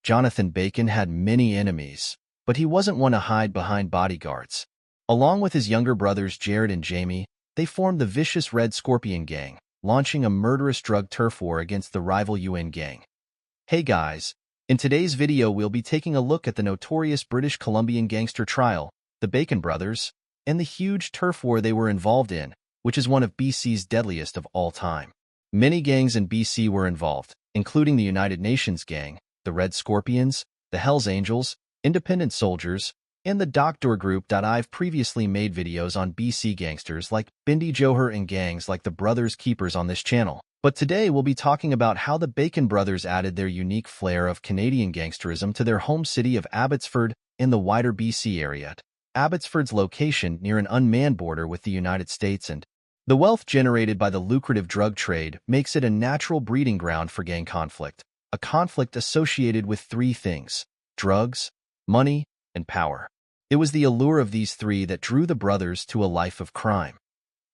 Jonathan Bacon had many enemies, but he wasn't one to hide behind bodyguards. Along with his younger brothers Jared and Jamie, they formed the vicious Red Scorpion Gang, launching a murderous drug turf war against the rival UN gang. Hey guys, in today's video we'll be taking a look at the notorious British Columbian gangster trial, the Bacon brothers, and the huge turf war they were involved in, which is one of BC's deadliest of all time. Many gangs in BC were involved, including the United Nations Gang, the Red Scorpions, the Hells Angels, Independent Soldiers, and the Doc Doure group. I've previously made videos on BC gangsters like Bindi Johar and gangs like the Brothers Keepers on this channel. But today we'll be talking about how the Bacon brothers added their unique flair of Canadian gangsterism to their home city of Abbotsford in the wider BC area. Abbotsford's location near an unmanned border with the United States and the wealth generated by the lucrative drug trade makes it a natural breeding ground for gang conflict, a conflict associated with three things: drugs, money, and power. It was the allure of these three that drew the brothers to a life of crime.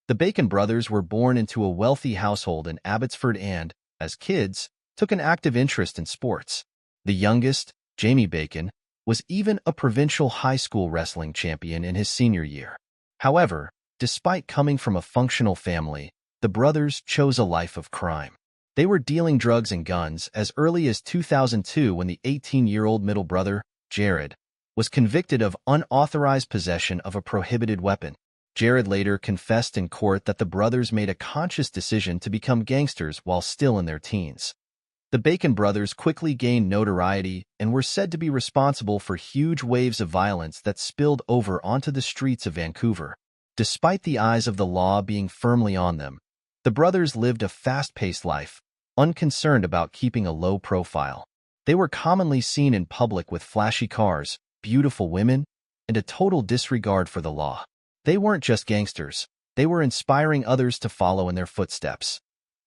The Bacon brothers were born into a wealthy household in Abbotsford and, as kids, took an active interest in sports. The youngest, Jamie Bacon, was even a provincial high school wrestling champion in his senior year. However, despite coming from a functional family, the brothers chose a life of crime. They were dealing drugs and guns as early as 2002 when the 18-year-old middle brother, Jared, was convicted of unauthorized possession of a prohibited weapon. Jared later confessed in court that the brothers made a conscious decision to become gangsters while still in their teens. The Bacon brothers quickly gained notoriety and were said to be responsible for huge waves of violence that spilled over onto the streets of Vancouver. Despite the eyes of the law being firmly on them, the brothers lived a fast-paced life, unconcerned about keeping a low profile. They were commonly seen in public with flashy cars, beautiful women, and a total disregard for the law. They weren't just gangsters, they were inspiring others to follow in their footsteps.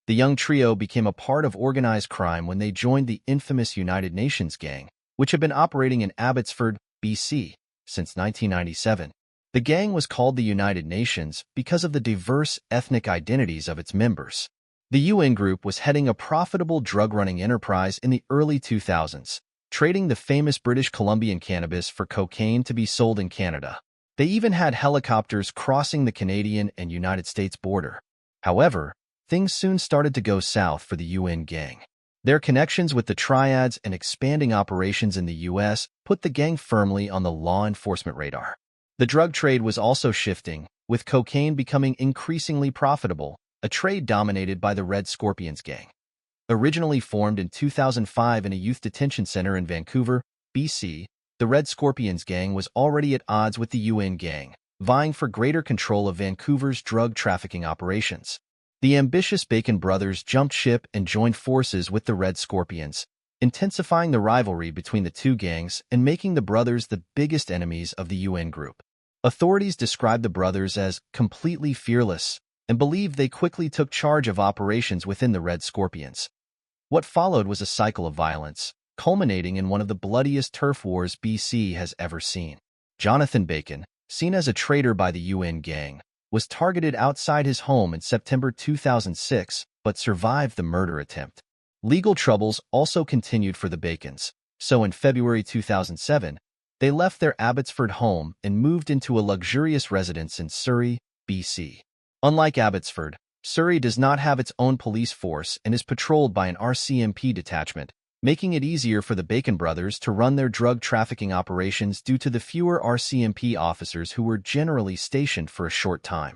The young trio became a part of organized crime when they joined the infamous United Nations Gang, which had been operating in Abbotsford, BC, since 1997. The gang was called the United Nations because of the diverse ethnic identities of its members. The UN group was heading a profitable drug-running enterprise in the early 2000s, trading the famous British Columbian cannabis for cocaine to be sold in Canada. They even had helicopters crossing the Canadian and United States border. However, things soon started to go south for the UN gang. Their connections with the triads and expanding operations in the US put the gang firmly on the law enforcement radar. The drug trade was also shifting, with cocaine becoming increasingly profitable, a trade dominated by the Red Scorpions gang. Originally formed in 2005 in a youth detention center in Vancouver, BC, the Red Scorpions gang was already at odds with the UN gang, vying for greater control of Vancouver's drug trafficking operations. The ambitious Bacon brothers jumped ship and joined forces with the Red Scorpions, intensifying the rivalry between the two gangs and making the brothers the biggest enemies of the UN group. Authorities described the brothers as completely fearless and believed they quickly took charge of operations within the Red Scorpions. What followed was a cycle of violence, culminating in one of the bloodiest turf wars BC has ever seen. Jonathan Bacon, seen as a traitor by the UN gang, was targeted outside his home in September 2006 but survived the murder attempt. Legal troubles also continued for the Bacons, so in February 2007, they left their Abbotsford home and moved into a luxurious residence in Surrey, BC. Unlike Abbotsford, Surrey does not have its own police force and is patrolled by an RCMP detachment, making it easier for the Bacon brothers to run their drug trafficking operations due to the fewer RCMP officers who were generally stationed for a short time.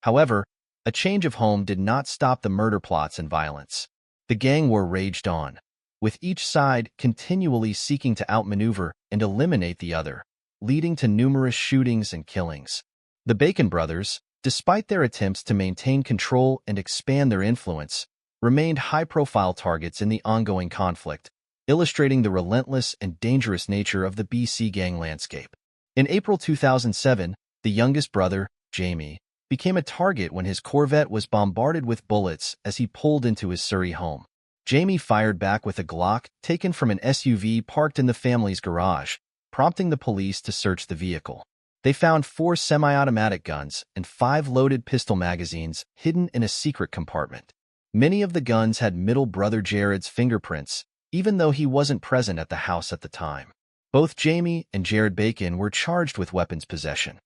However, a change of home did not stop the murder plots and violence. The gang war raged on, with each side continually seeking to outmaneuver and eliminate the other, leading to numerous shootings and killings. The Bacon brothers, despite their attempts to maintain control and expand their influence, remained high-profile targets in the ongoing conflict, illustrating the relentless and dangerous nature of the BC gang landscape. In April 2007, the youngest brother, Jamie, became a target when his Corvette was bombarded with bullets as he pulled into his Surrey home. Jamie fired back with a Glock taken from an SUV parked in the family's garage, prompting the police to search the vehicle. They found 4 semi-automatic guns and 5 loaded pistol magazines hidden in a secret compartment. Many of the guns had middle brother Jared's fingerprints, even though he wasn't present at the house at the time. Both Jamie and Jared Bacon were charged with weapons possession.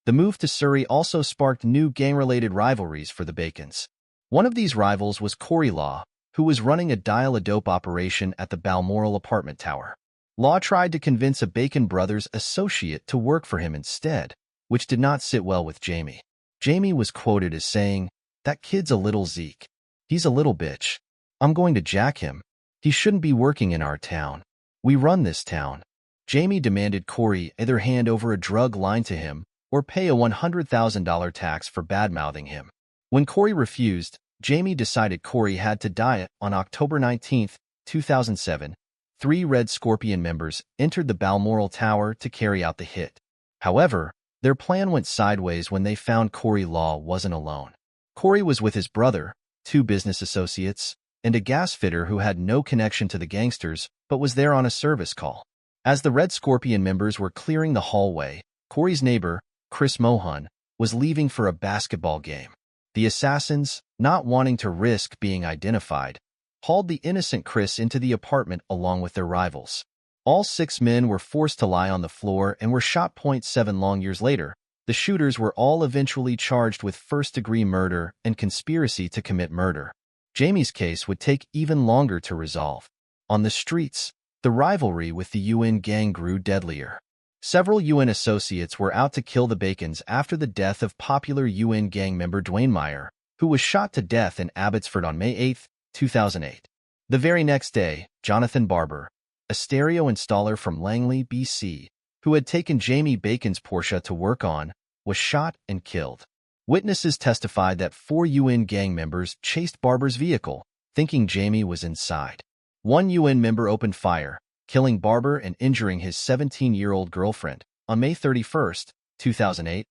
The move to Surrey also sparked new gang-related rivalries for the Bacons. One of these rivals was Corey Law, who was running a dial-a-dope operation at the Balmoral apartment tower. Law tried to convince a Bacon Brothers associate to work for him instead, which did not sit well with Jamie. Jamie was quoted as saying, "That kid's a little Zeke. He's a little bitch. I'm going to jack him. He shouldn't be working in our town. We run this town." Jamie demanded Corey either hand over a drug line to him or pay a $100,000 tax for bad-mouthing him. When Corey refused, Jamie decided Corey had to die. On October 19, 2007, 3 Red Scorpion members entered the Balmoral Tower to carry out the hit. However, their plan went sideways when they found Corey Law wasn't alone. Corey was with his brother, 2 business associates, and a gas fitter who had no connection to the gangsters but was there on a service call. As the Red Scorpion members were clearing the hallway, Corey's neighbor, Chris Mohan, was leaving for a basketball game. The assassins, not wanting to risk being identified, hauled the innocent Chris into the apartment along with their rivals. All 6 men were forced to lie on the floor and were shot. 7 long years later, the shooters were all eventually charged with first-degree murder and conspiracy to commit murder. Jamie's case would take even longer to resolve. On the streets, the rivalry with the UN gang grew deadlier. Several UN associates were out to kill the Bacons after the death of popular UN gang member Dwayne Meyer, who was shot to death in Abbotsford on May 8, 2008. The very next day, Jonathan Barber, a stereo installer from Langley, BC, who had taken Jamie Bacon's Porsche to work on, was shot and killed. Witnesses testified that 4 UN gang members chased Barber's vehicle, thinking Jamie was inside. One UN member opened fire, killing Barber and injuring his 17-year-old girlfriend. On May 31, 2008,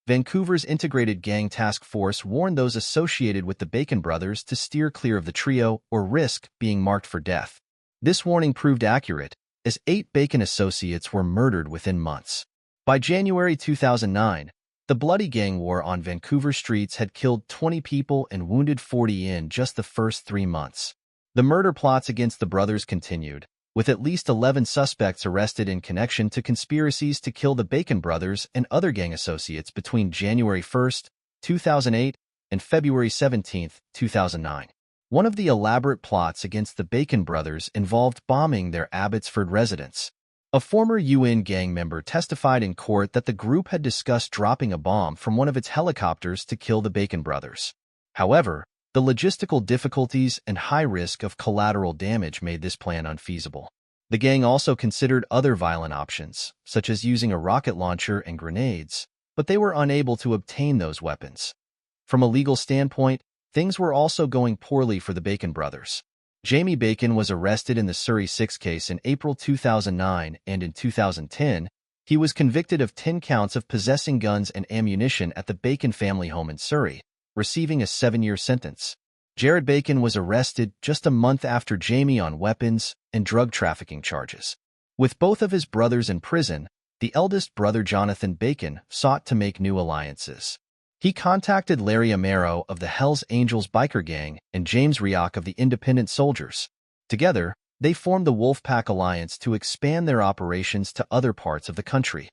Vancouver's Integrated Gang Task Force warned those associated with the Bacon brothers to steer clear of the trio or risk being marked for death. This warning proved accurate, as 8 Bacon associates were murdered within months. By January 2009, the bloody gang war on Vancouver streets had killed 20 people and wounded 40 in just the first 3 months. The murder plots against the brothers continued, with at least 11 suspects arrested in connection to conspiracies to kill the Bacon brothers and other gang associates between January 1, 2008 and February 17, 2009. One of the elaborate plots against the Bacon brothers involved bombing their Abbotsford residence. A former UN gang member testified in court that the group had discussed dropping a bomb from one of its helicopters to kill the Bacon brothers. However, the logistical difficulties and high risk of collateral damage made this plan unfeasible. The gang also considered other violent options, such as using a rocket launcher and grenades, but they were unable to obtain those weapons. From a legal standpoint, things were also going poorly for the Bacon brothers. Jamie Bacon was arrested in the Surrey 6 case in April 2009, and in 2010, he was convicted of 10 counts of possessing guns and ammunition at the Bacon family home in Surrey, receiving a 7-year sentence. Jared Bacon was arrested just a month after Jamie on weapons and drug trafficking charges. With both of his brothers in prison, the eldest brother Jonathan Bacon sought to make new alliances. He contacted Larry Amaro of the Hells Angels biker gang and James Rioch of the Independent Soldiers. Together, they formed the Wolfpack Alliance to expand their operations to other parts of the country.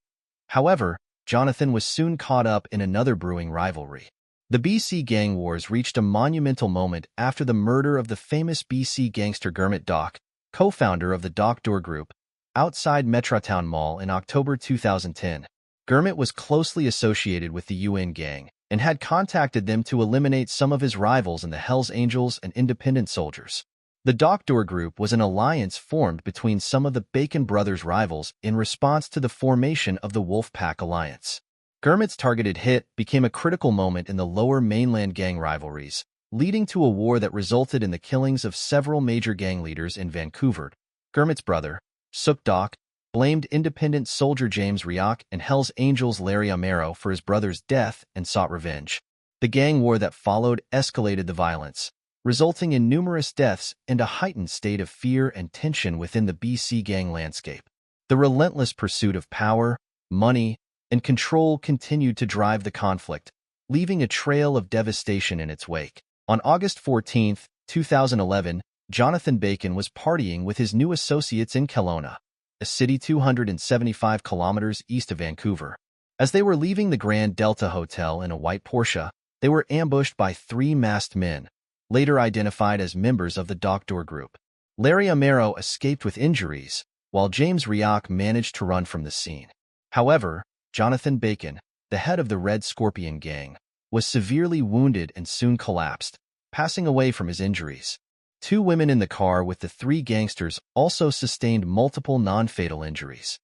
However, Jonathan was soon caught up in another brewing rivalry. The BC gang wars reached a monumental moment after the murder of the famous BC gangster Gurmit Doc, co-founder of the Doc Doure group, outside Metrotown Mall in October 2010. Gurmit was closely associated with the UN gang and had contacted them to eliminate some of his rivals in the Hells Angels and Independent Soldiers. The Doc Doure group was an alliance formed between some of the Bacon brothers' rivals in response to the formation of the Wolfpack Alliance. Gurmit's targeted hit became a critical moment in the lower mainland gang rivalries, leading to a war that resulted in the killings of several major gang leaders in Vancouver. Gurmit's brother, Sook Doc, blamed Independent Soldier James Rioch and Hells Angels Larry Amaro for his brother's death and sought revenge. The gang war that followed escalated the violence, resulting in numerous deaths and a heightened state of fear and tension within the BC gang landscape. The relentless pursuit of power, money, and control continued to drive the conflict, leaving a trail of devastation in its wake. On August 14, 2011, Jonathan Bacon was partying with his new associates in Kelowna, a city 275 kilometers east of Vancouver. As they were leaving the Grand Delta Hotel in a white Porsche, they were ambushed by three masked men, later identified as members of the Doc Doure group. Larry Amaro escaped with injuries, while James Rioch managed to run from the scene. However, Jonathan Bacon, the head of the Red Scorpion gang, was severely wounded and soon collapsed, passing away from his injuries. Two women in the car with the three gangsters also sustained multiple non-fatal injuries.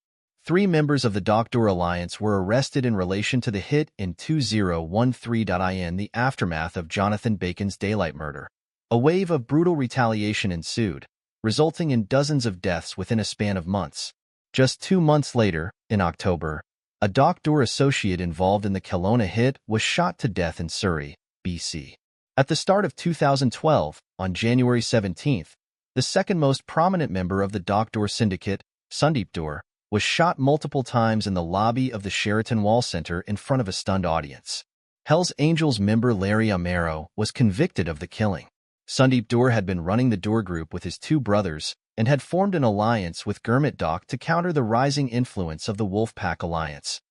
Three members of the Doc Doure alliance were arrested in relation to the hit in 2013 in the aftermath of Jonathan Bacon's daylight murder. A wave of brutal retaliation ensued, resulting in dozens of deaths within a span of months. Just 2 months later, in October, a Doc Doure associate involved in the Kelowna hit was shot to death in Surrey, BC. At the start of 2012, on January 17th, the second most prominent member of the Doc Doure syndicate, Sundeep Doure, was shot multiple times in the lobby of the Sheraton Wall Center in front of a stunned audience. Hells Angels member Larry Amaro was convicted of the killing. Sundeep Doure had been running the Doure Group with his two brothers and had formed an alliance with Gurmit Doc to counter the rising influence of the Wolfpack alliance.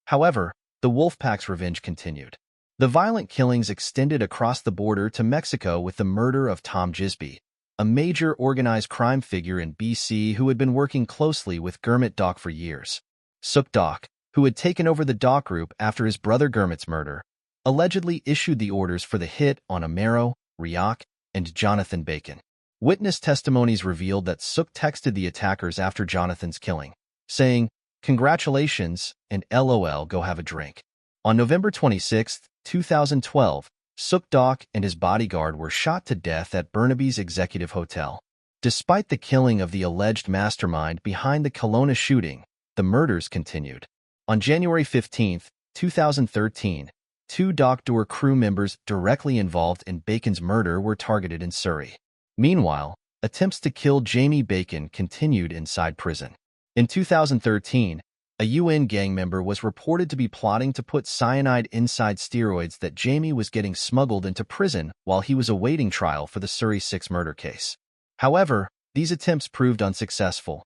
However, the Wolfpack's revenge continued. The violent killings extended across the border to Mexico with the murder of Tom Gisby, a major organized crime figure in BC who had been working closely with Gurmit Doc for years. Sook Doc, who had taken over the Doc Group after his brother Gurmit's murder, allegedly issued the orders for the hit on Amaro, Rioch, and Jonathan Bacon. Witness testimonies revealed that Sook texted the attackers after Jonathan's killing, saying, "Congratulations, and LOL, go have a drink." On November 26, 2012, Sook Doc and his bodyguard were shot to death at Burnaby's Executive Hotel. Despite the killing of the alleged mastermind behind the Kelowna shooting, the murders continued. On January 15, 2013, two Doc Doure crew members directly involved in Bacon's murder were targeted in Surrey. Meanwhile, attempts to kill Jamie Bacon continued inside prison. In 2013, a UN gang member was reported to be plotting to put cyanide inside steroids that Jamie was getting smuggled into prison while he was awaiting trial for the Surrey 6 murder case. However, these attempts proved unsuccessful.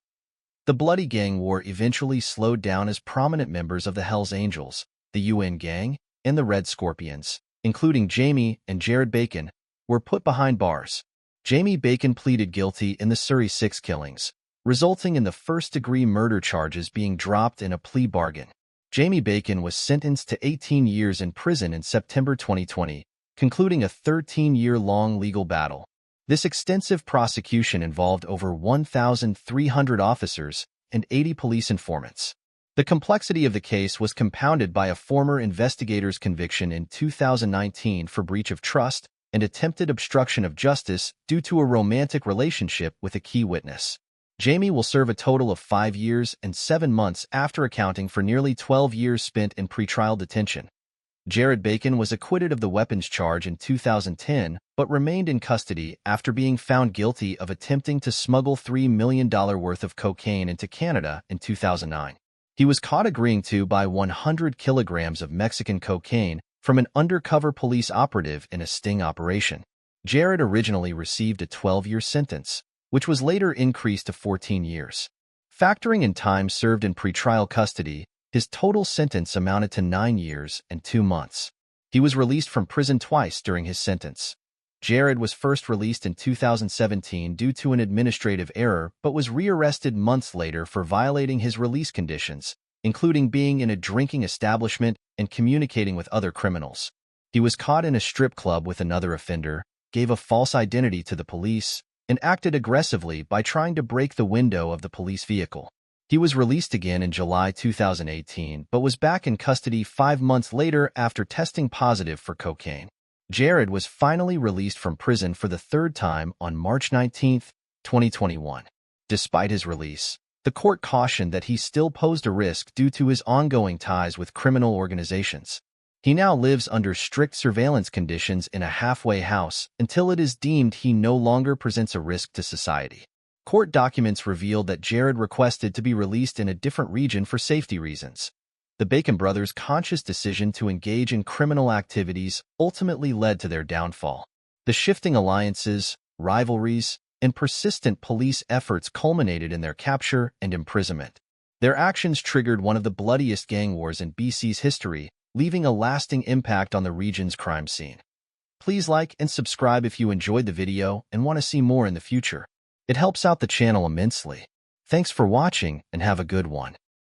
The bloody gang war eventually slowed down as prominent members of the Hells Angels, the UN gang, and the Red Scorpions, including Jamie and Jared Bacon, were put behind bars. Jamie Bacon pleaded guilty in the Surrey 6 killings, resulting in the first-degree murder charges being dropped in a plea bargain. Jamie Bacon was sentenced to 18 years in prison in September 2020, concluding a 13-year-long legal battle. This extensive prosecution involved over 1,300 officers and 80 police informants. The complexity of the case was compounded by a former investigator's conviction in 2019 for breach of trust and attempted obstruction of justice due to a romantic relationship with a key witness. Jamie will serve a total of 5 years and 7 months after accounting for nearly 12 years spent in pretrial detention. Jared Bacon was acquitted of the weapons charge in 2010 but remained in custody after being found guilty of attempting to smuggle $3 million worth of cocaine into Canada in 2009. He was caught agreeing to buy 100 kilograms of Mexican cocaine from an undercover police operative in a sting operation. Jared originally received a 12-year sentence, which was later increased to 14 years. Factoring in time served in pretrial custody, his total sentence amounted to 9 years and 2 months. He was released from prison twice during his sentence. Jared was first released in 2017 due to an administrative error but was rearrested months later for violating his release conditions, including being in a drinking establishment and communicating with other criminals. He was caught in a strip club with another offender, gave a false identity to the police, and acted aggressively by trying to break the window of the police vehicle. He was released again in July 2018 but was back in custody 5 months later after testing positive for cocaine. Jared was finally released from prison for the third time on March 19, 2021. Despite his release, the court cautioned that he still posed a risk due to his ongoing ties with criminal organizations. He now lives under strict surveillance conditions in a halfway house until it is deemed he no longer presents a risk to society. Court documents revealed that Jared requested to be released in a different region for safety reasons. The Bacon brothers' conscious decision to engage in criminal activities ultimately led to their downfall. The shifting alliances, rivalries, and persistent police efforts culminated in their capture and imprisonment. Their actions triggered one of the bloodiest gang wars in BC's history, leaving a lasting impact on the region's crime scene. Please like and subscribe if you enjoyed the video and want to see more in the future. It helps out the channel immensely. Thanks for watching and have a good one.